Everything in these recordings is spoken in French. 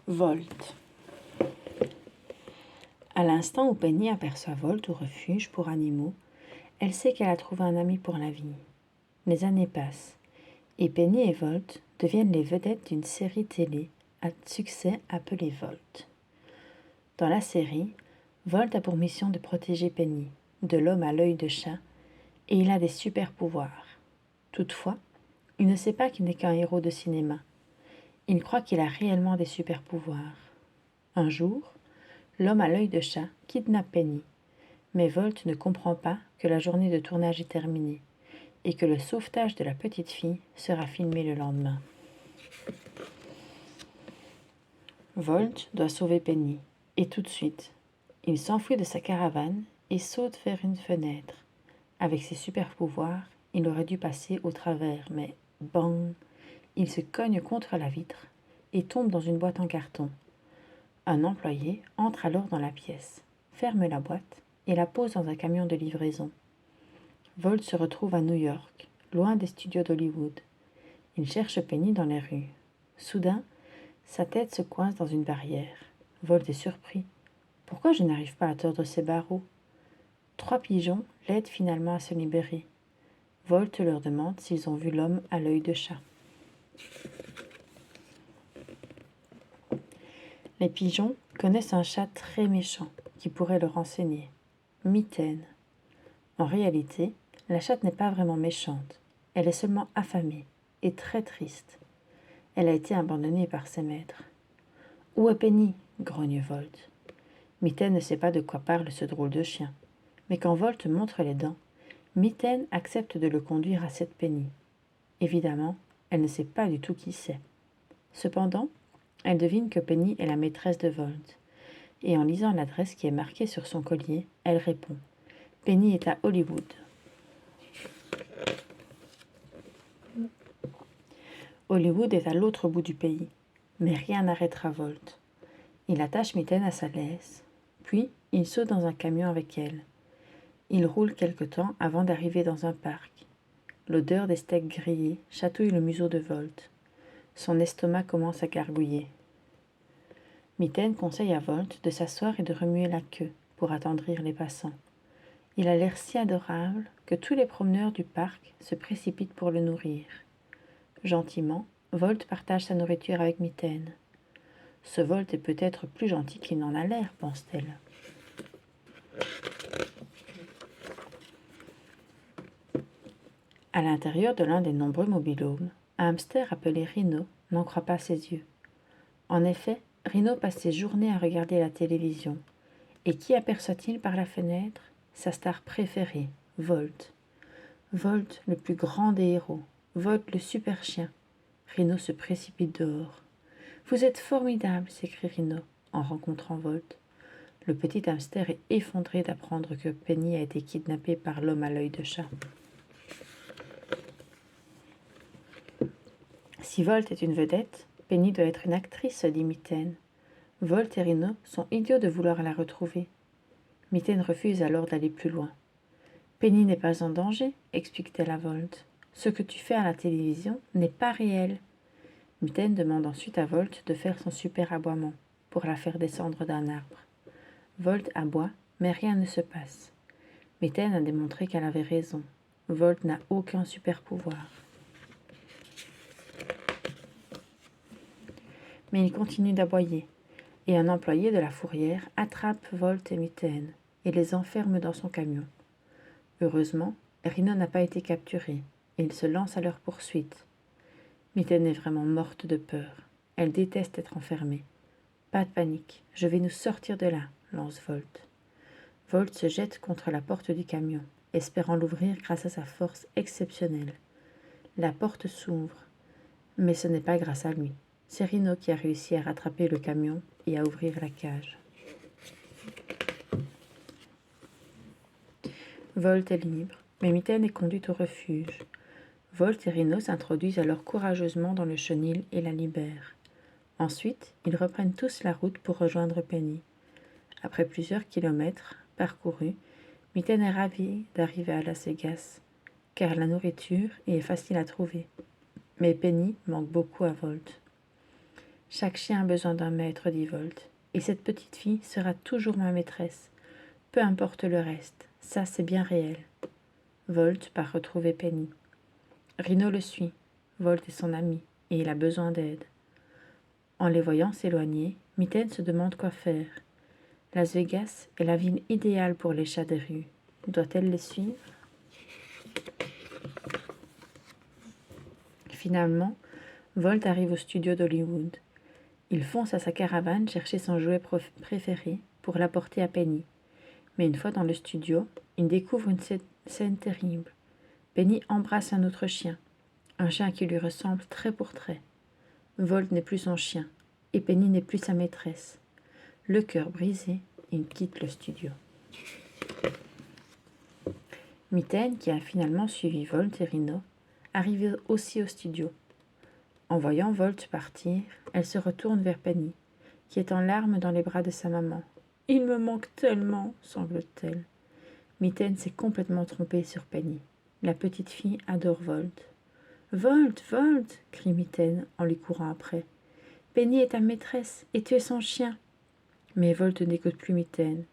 Volt. À l'instant où Penny aperçoit Volt au refuge pour animaux, elle sait qu'elle a trouvé un ami pour la vie. Les années passent, et Penny et Volt deviennent les vedettes d'une série télé à succès appelée Volt. Dans la série, Volt a pour mission de protéger Penny, de l'homme à l'œil de chat, et il a des super pouvoirs. Toutefois, il ne sait pas qu'il n'est qu'un héros de cinéma. Il croit qu'il a réellement des super pouvoirs. Un jour, l'homme à l'œil de chat kidnappe Penny, mais Volt ne comprend pas que la journée de tournage est terminée et que le sauvetage de la petite fille sera filmé le lendemain. Volt doit sauver Penny, et tout de suite. Il s'enfuit de sa caravane et saute vers une fenêtre. Avec ses super pouvoirs, il aurait dû passer au travers, mais bang! Il se cogne contre la vitre et tombe dans une boîte en carton. Un employé entre alors dans la pièce, ferme la boîte et la pose dans un camion de livraison. Volt se retrouve à New York, loin des studios d'Hollywood. Il cherche Penny dans les rues. Soudain, sa tête se coince dans une barrière. Volt est surpris. Pourquoi je n'arrive pas à tordre ces barreaux? 3 pigeons l'aident finalement à se libérer. Volt leur demande s'ils ont vu l'homme à l'œil de chat. Les pigeons connaissent un chat très méchant qui pourrait leur enseigner. Mitaine. En réalité, la chatte n'est pas vraiment méchante. Elle est seulement affamée et très triste. Elle a été abandonnée par ses maîtres. « Où est Penny ?» grogne Volt. Mitaine ne sait pas de quoi parle ce drôle de chien. Mais quand Volt montre les dents, Mitaine accepte de le conduire à cette Penny. Évidemment, elle ne sait pas du tout qui c'est. Cependant, elle devine que Penny est la maîtresse de Volt. Et en lisant l'adresse qui est marquée sur son collier, elle répond « Penny est à Hollywood ». Hollywood est à l'autre bout du pays, mais rien n'arrêtera Volt. Il attache Mitaine à sa laisse, puis il saute dans un camion avec elle. Il roule quelque temps avant d'arriver dans un parc. L'odeur des steaks grillés chatouille le museau de Volt. Son estomac commence à gargouiller. Mitaine conseille à Volt de s'asseoir et de remuer la queue pour attendrir les passants. Il a l'air si adorable que tous les promeneurs du parc se précipitent pour le nourrir. Gentiment, Volt partage sa nourriture avec Mitaine. Ce Volt est peut-être plus gentil qu'il n'en a l'air, pense-t-elle. À l'intérieur de l'un des nombreux mobil-homes, un hamster appelé Rhino n'en croit pas ses yeux. En effet, Rhino passe ses journées à regarder la télévision. Et qui aperçoit-il par la fenêtre? Sa star préférée, Volt. Volt, le plus grand des héros. Volt, le super chien. Rhino se précipite dehors. « Vous êtes formidable !» s'écrie Rhino en rencontrant Volt. Le petit hamster est effondré d'apprendre que Penny a été kidnappée par l'homme à l'œil de chat. Si Volt est une vedette, Penny doit être une actrice, se dit Mitaine. Volt et Rhino sont idiots de vouloir la retrouver. Mitaine refuse alors d'aller plus loin. Penny n'est pas en danger, explique-t-elle à Volt. Ce que tu fais à la télévision n'est pas réel. Mitaine demande ensuite à Volt de faire son super aboiement pour la faire descendre d'un arbre. Volt aboie, mais rien ne se passe. Mitaine a démontré qu'elle avait raison. Volt n'a aucun super pouvoir. Mais il continue d'aboyer, et un employé de la fourrière attrape Volt et Mitaine et les enferme dans son camion. Heureusement, Rhino n'a pas été capturé, et il se lance à leur poursuite. Mitaine est vraiment morte de peur. Elle déteste être enfermée. « Pas de panique, je vais nous sortir de là », lance Volt. Volt se jette contre la porte du camion, espérant l'ouvrir grâce à sa force exceptionnelle. La porte s'ouvre, mais ce n'est pas grâce à lui. C'est Rhino qui a réussi à rattraper le camion et à ouvrir la cage. Volt est libre, mais Mitaine est conduite au refuge. Volt et Rhino s'introduisent alors courageusement dans le chenil et la libèrent. Ensuite, ils reprennent tous la route pour rejoindre Penny. Après plusieurs kilomètres parcourus, Mitaine est ravie d'arriver à Las Vegas, car la nourriture y est facile à trouver. Mais Penny manque beaucoup à Volt. Chaque chien a besoin d'un maître, dit Volt, et cette petite fille sera toujours ma maîtresse. Peu importe le reste, ça c'est bien réel. Volt part retrouver Penny. Rhino le suit. Volt est son ami, et il a besoin d'aide. En les voyant s'éloigner, Mitaine se demande quoi faire. Las Vegas est la ville idéale pour les chats des rues. Doit-elle les suivre? Finalement, Volt arrive au studio d'Hollywood. Il fonce à sa caravane chercher son jouet préféré pour l'apporter à Penny. Mais une fois dans le studio, il découvre une scène terrible. Penny embrasse un autre chien, un chien qui lui ressemble trait pour trait. Volt n'est plus son chien, et Penny n'est plus sa maîtresse. Le cœur brisé, il quitte le studio. Mitaine, qui a finalement suivi Volt et Rhino, arrive aussi au studio. En voyant Volt partir, elle se retourne vers Penny, qui est en larmes dans les bras de sa maman. « Il me manque tellement !» sanglote-t-elle. Mitaine s'est complètement trompée sur Penny. La petite fille adore Volt. « Volt, Volt !» crie Mitaine en lui courant après. « Penny est ta maîtresse et tu es son chien !» Mais Volt n'écoute plus Mitaine.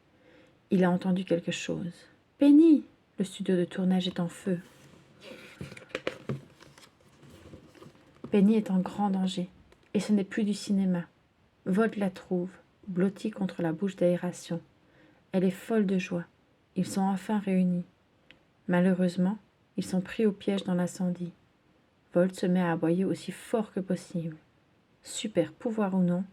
Il a entendu quelque chose. « Penny !» Le studio de tournage est en feu. Penny est en grand danger, et ce n'est plus du cinéma. Volt la trouve, blottie contre la bouche d'aération. Elle est folle de joie. Ils sont enfin réunis. Malheureusement, ils sont pris au piège dans l'incendie. Volt se met à aboyer aussi fort que possible. Super pouvoir ou non,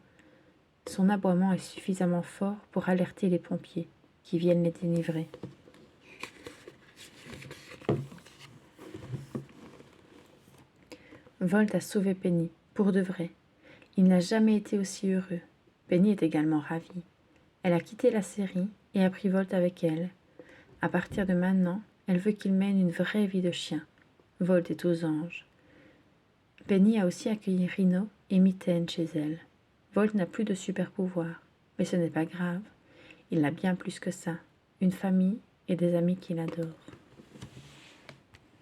son aboiement est suffisamment fort pour alerter les pompiers, qui viennent les délivrer. Volt a sauvé Penny, pour de vrai. Il n'a jamais été aussi heureux. Penny est également ravie. Elle a quitté la série et a pris Volt avec elle. À partir de maintenant, elle veut qu'il mène une vraie vie de chien. Volt est aux anges. Penny a aussi accueilli Rhino et Mitaine chez elle. Volt n'a plus de super pouvoir, mais ce n'est pas grave. Il a bien plus que ça, une famille et des amis qu'il adore.